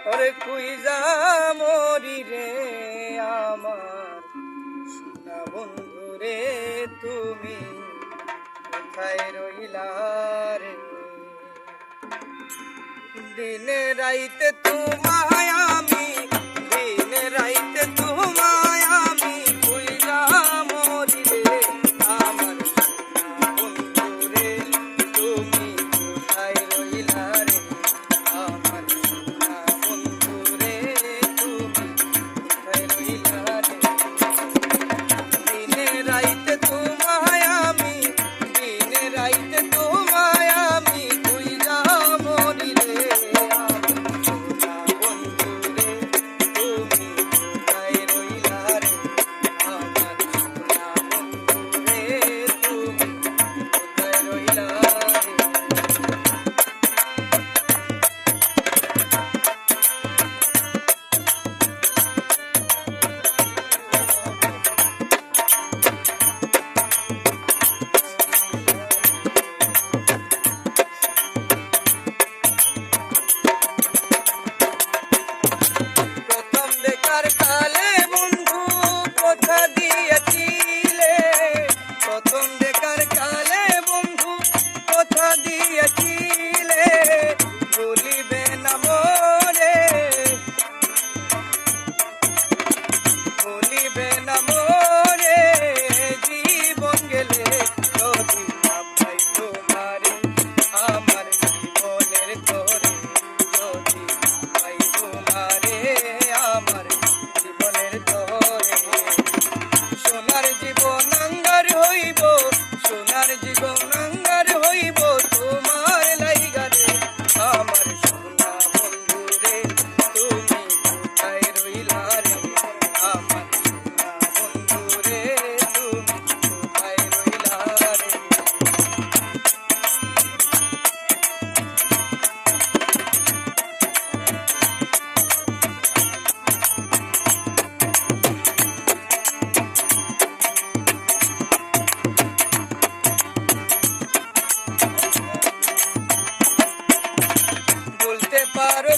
ওরে কুইজা মরি রে আমার সোনা বন্ধু রে, তুমি কোথায় রইলা রে? দিনে রাইতে তোমায় আমি, দিনে রাইতে তোমায় আমি কুইজা মরি রে আমার সোনা বন্ধু রে, তুমি কোথায় রইলা রে? আমার সোনা বন্ধু রে, তুমি কোথায় রইলা রে? দিনে রাইতে তোমায় আমি, দিনে রাইতে তোমায় আমি কুইজা মরি রে আমার সোনা বন্ধু রে, তুমি কোথায় রইলা রে? আমার সোনা বন্ধু রে, তুমি কোথায় রইলা রে? প্রথম দেখার কালে বন্ধু কথা দিয়েছিলে, প্রথম দেখার কালে বন্ধু কথা দিয়েছিলে, ভুলিবে না মোরে, ভুলিবে না মোরে, জীবন গেলে যদি না পাই তোমারে, আমার জীবনের তরে যদি না পাই তোমারে, আমার জীবনের তরে সোনার জীবন আঙ্গার হইব, সোনার জীবন আঙ্গার হইব তোমার লাইগা রে। আমার সোনা বন্ধু রে, তুমি কোথায় রইলা রে? আমার সোনা বন্ধু রে, তুমি কোথায় রইলা রে? বলতে পারো